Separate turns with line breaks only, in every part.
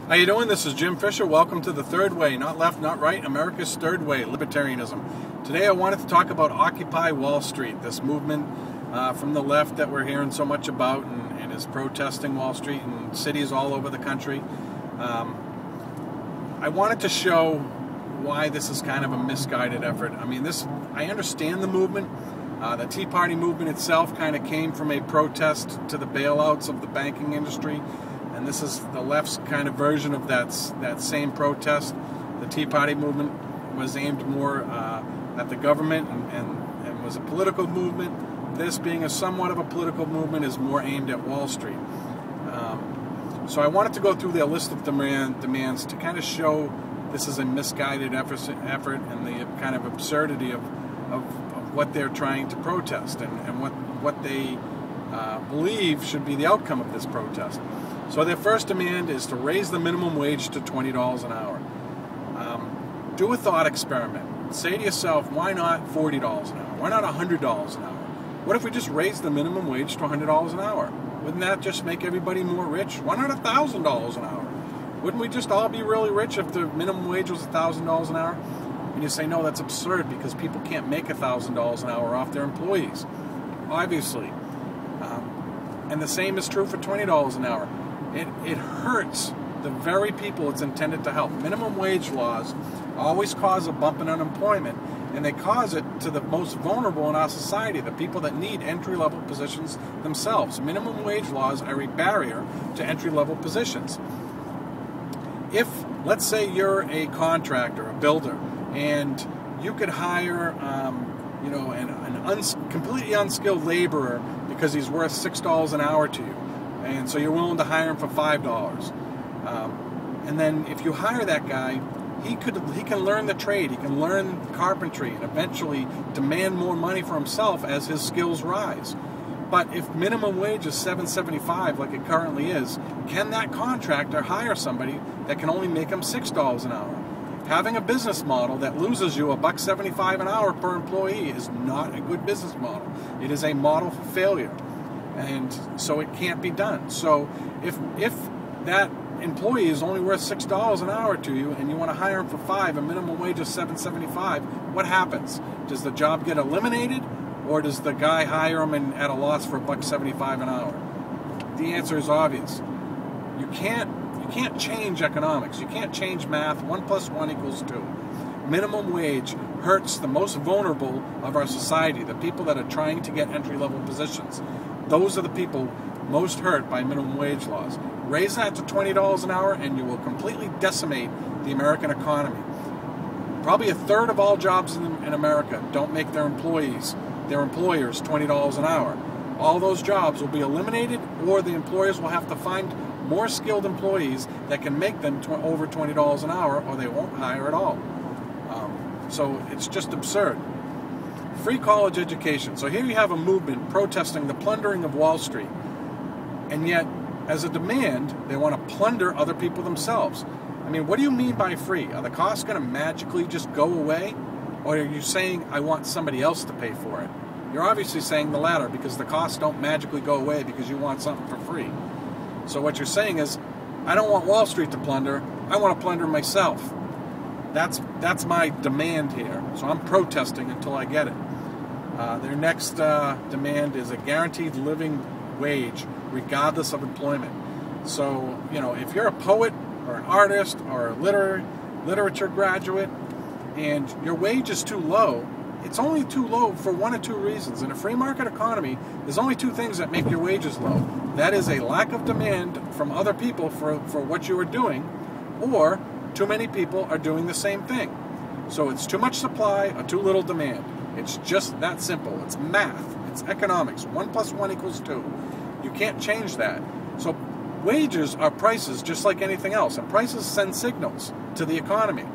How you doing? This is Jim Fisher. Welcome to the Third Way, not left, not right, America's Third Way, libertarianism. Today I wanted to talk about Occupy Wall Street, this movement from the left that we're hearing so much about and is protesting Wall Street in cities all over the country. I wanted to show why this is kind of a misguided effort. I mean, I understand the movement. The Tea Party movement itself kind of came from a protest to the bailouts of the banking industry. And this is the left's kind of version of that same protest. The Tea Party movement was aimed more at the government and was a political movement. This, being somewhat of a political movement, is more aimed at Wall Street. So I wanted to go through their list of demands to kind of show this is a misguided effort and the kind of absurdity of what they're trying to protest and what they believe should be the outcome of this protest. So their first demand is to raise the minimum wage to $20 an hour. Do a thought experiment. Say to yourself, why not $40 an hour? Why not $100 an hour? What if we just raised the minimum wage to $100 an hour? Wouldn't that just make everybody more rich? Why not $1,000 an hour? Wouldn't we just all be really rich if the minimum wage was $1,000 an hour? And you say, no, that's absurd because people can't make $1,000 an hour off their employees. Obviously. And the same is true for $20 an hour. It hurts the very people it's intended to help. Minimum wage laws always cause a bump in unemployment, and they cause it to the most vulnerable in our society, the people that need entry-level positions themselves. Minimum wage laws are a barrier to entry-level positions. If, let's say you're a contractor, a builder, and you could hire completely unskilled laborer because he's worth $6 an hour to you, and so you're willing to hire him for $5. And then if you hire that guy, he can learn the trade, he can learn carpentry, and eventually demand more money for himself as his skills rise. But if minimum wage is $7.75 like it currently is, can that contractor hire somebody that can only make him $6 an hour? Having a business model that loses you $1.75 an hour per employee is not a good business model. It is a model for failure. And so it can't be done. So if that employee is only worth $6 an hour to you and you want to hire him for $5, a minimum wage of $7.75, what happens? Does the job get eliminated, or does the guy hire him at a loss for $1.75 an hour? The answer is obvious. You can't change economics. You can't change math. 1 + 1 = 2. Minimum wage hurts the most vulnerable of our society, the people that are trying to get entry-level positions. Those are the people most hurt by minimum wage laws. Raise that to $20 an hour and you will completely decimate the American economy. Probably a third of all jobs in America don't make their employers $20 an hour. All those jobs will be eliminated, or the employers will have to find more skilled employees that can make them over $20 an hour, or they won't hire at all. So it's just absurd. Free college education. So here you have a movement protesting the plundering of Wall Street. And yet, as a demand, they want to plunder other people themselves. I mean, what do you mean by free? Are the costs going to magically just go away? Or are you saying, I want somebody else to pay for it? You're obviously saying the latter, because the costs don't magically go away because you want something for free. So what you're saying is, I don't want Wall Street to plunder, I want to plunder myself. That's my demand here. So I'm protesting until I get it. Their next demand is a guaranteed living wage, regardless of employment. So, if you're a poet or an artist or a literature graduate and your wage is too low, it's only too low for one of two reasons. In a free market economy, there's only two things that make your wages low. That is a lack of demand from other people for what you are doing, or too many people are doing the same thing. So it's too much supply or too little demand. It's just that simple. It's math. It's economics. 1 + 1 = 2. You can't change that. So wages are prices just like anything else, and prices send signals to the economy.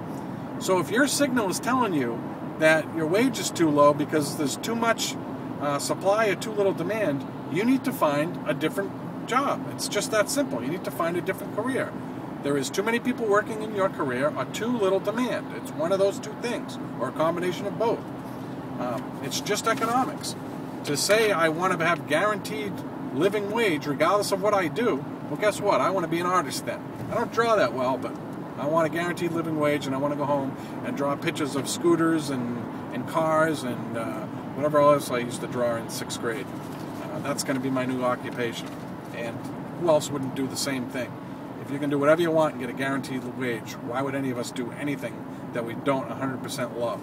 So if your signal is telling you that your wage is too low because there's too much supply or too little demand, you need to find a different job. It's just that simple. You need to find a different career. There is too many people working in your career or too little demand. It's one of those two things, or a combination of both. It's just economics. To say I want to have guaranteed living wage regardless of what I do, Well, guess what? I want to be an artist then. I don't draw that well, but I want a guaranteed living wage, and I want to go home and draw pictures of scooters and cars and whatever else I used to draw in 6th grade. That's going to be my new occupation. And who else wouldn't do the same thing? If you can do whatever you want and get a guaranteed wage, why would any of us do anything that we don't 100% love?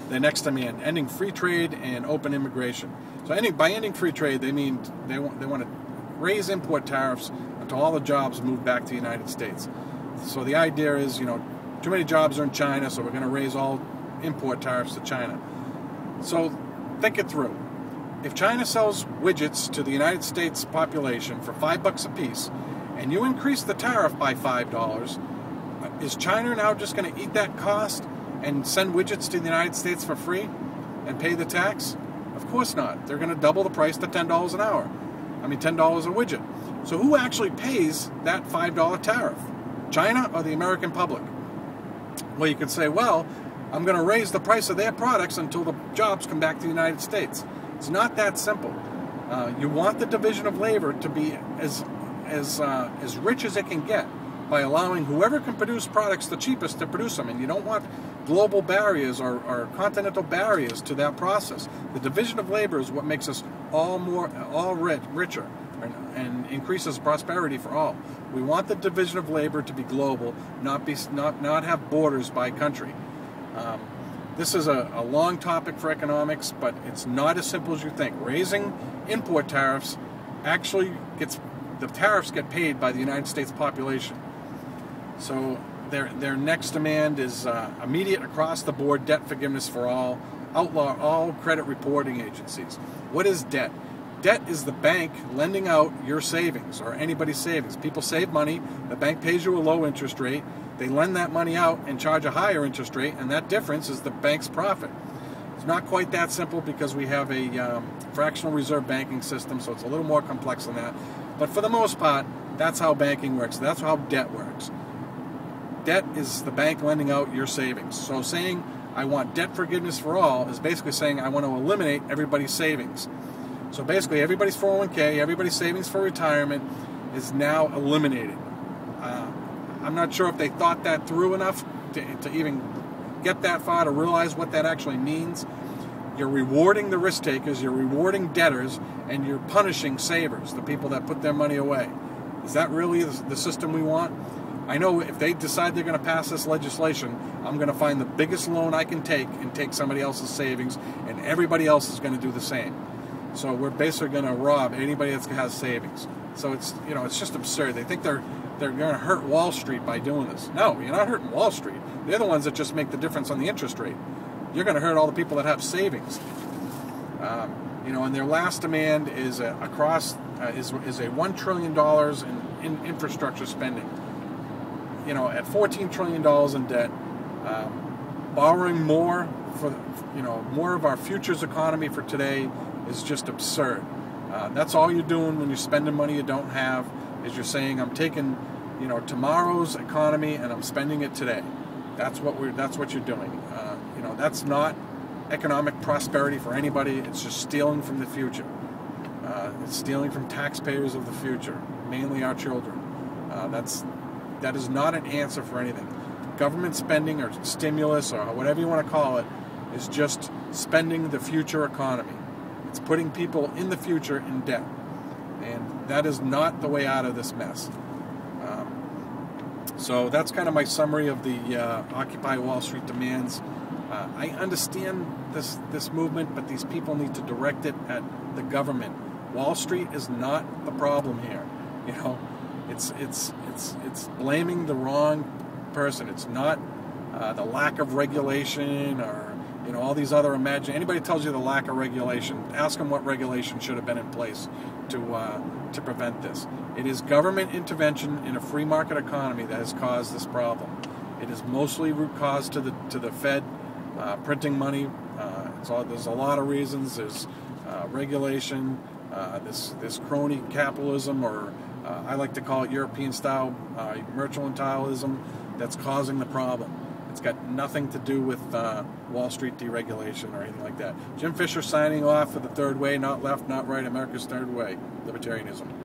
The next demand, ending free trade and open immigration. So by ending free trade, they mean they want to raise import tariffs until all the jobs move back to the United States. So the idea is, too many jobs are in China, so we're going to raise all import tariffs to China. So think it through. If China sells widgets to the United States population for $5 a piece, and you increase the tariff by $5, is China now just going to eat that cost and send widgets to the United States for free and pay the tax? Of course not. They're going to double the price to $10 an hour. $10 a widget. So who actually pays that $5 tariff? China or the American public? Well, you could say, well, I'm going to raise the price of their products until the jobs come back to the United States. It's not that simple. You want the division of labor to be as rich as it can get by allowing whoever can produce products the cheapest to produce them. And you don't want global barriers or continental barriers to that process. The division of labor is what makes us all richer and increases prosperity for all. We want the division of labor to be global, not have borders by country. This is a long topic for economics, but it's not as simple as you think. Raising import tariffs actually the tariffs get paid by the United States population. So their next demand is immediate across-the-board debt forgiveness for all, outlaw all credit reporting agencies. What is debt? Debt is the bank lending out your savings or anybody's savings. People save money, the bank pays you a low interest rate, they lend that money out and charge a higher interest rate, and that difference is the bank's profit. It's not quite that simple because we have a fractional reserve banking system, so it's a little more complex than that. But for the most part, that's how banking works. That's how debt works. Debt is the bank lending out your savings. So saying I want debt forgiveness for all is basically saying I want to eliminate everybody's savings. So basically everybody's 401k, everybody's savings for retirement is now eliminated. I'm not sure if they thought that through enough to even get that far to realize what that actually means. You're rewarding the risk takers, you're rewarding debtors, and you're punishing savers, the people that put their money away. Is that really the system we want? I know if they decide they're going to pass this legislation, I'm going to find the biggest loan I can take and take somebody else's savings, and everybody else is going to do the same. So we're basically going to rob anybody that has savings. So it's just absurd. They think they're going to hurt Wall Street by doing this. No, you're not hurting Wall Street. They're the ones that just make the difference on the interest rate. You're going to hurt all the people that have savings. And their last demand is a $1 trillion in infrastructure spending. At $14 trillion in debt, borrowing more more of our future's economy for today is just absurd. That's all you're doing when you're spending money you don't have, is you're saying I'm taking, tomorrow's economy and I'm spending it today. That's what you're doing. That's not economic prosperity for anybody. It's just stealing from the future. It's stealing from taxpayers of the future, mainly our children. That is not an answer for anything. Government spending or stimulus or whatever you want to call it is just spending the future economy. It's putting people in the future in debt. And that is not the way out of this mess. So that's kind of my summary of the Occupy Wall Street demands. I understand this movement, but these people need to direct it at the government. Wall Street is not the problem here. It's blaming the wrong person. It's not the lack of regulation or all these other anybody tells you the lack of regulation, ask them what regulation should have been in place to prevent this. It is government intervention in a free market economy that has caused this problem. It is mostly root cause to the Fed printing money. There's a lot of reasons. There's regulation, this crony capitalism, or I like to call it European-style mercantile that's causing the problem. It's got nothing to do with Wall Street deregulation or anything like that. Jim Fisher signing off for the Third Way, not left, not right, America's Third Way, libertarianism.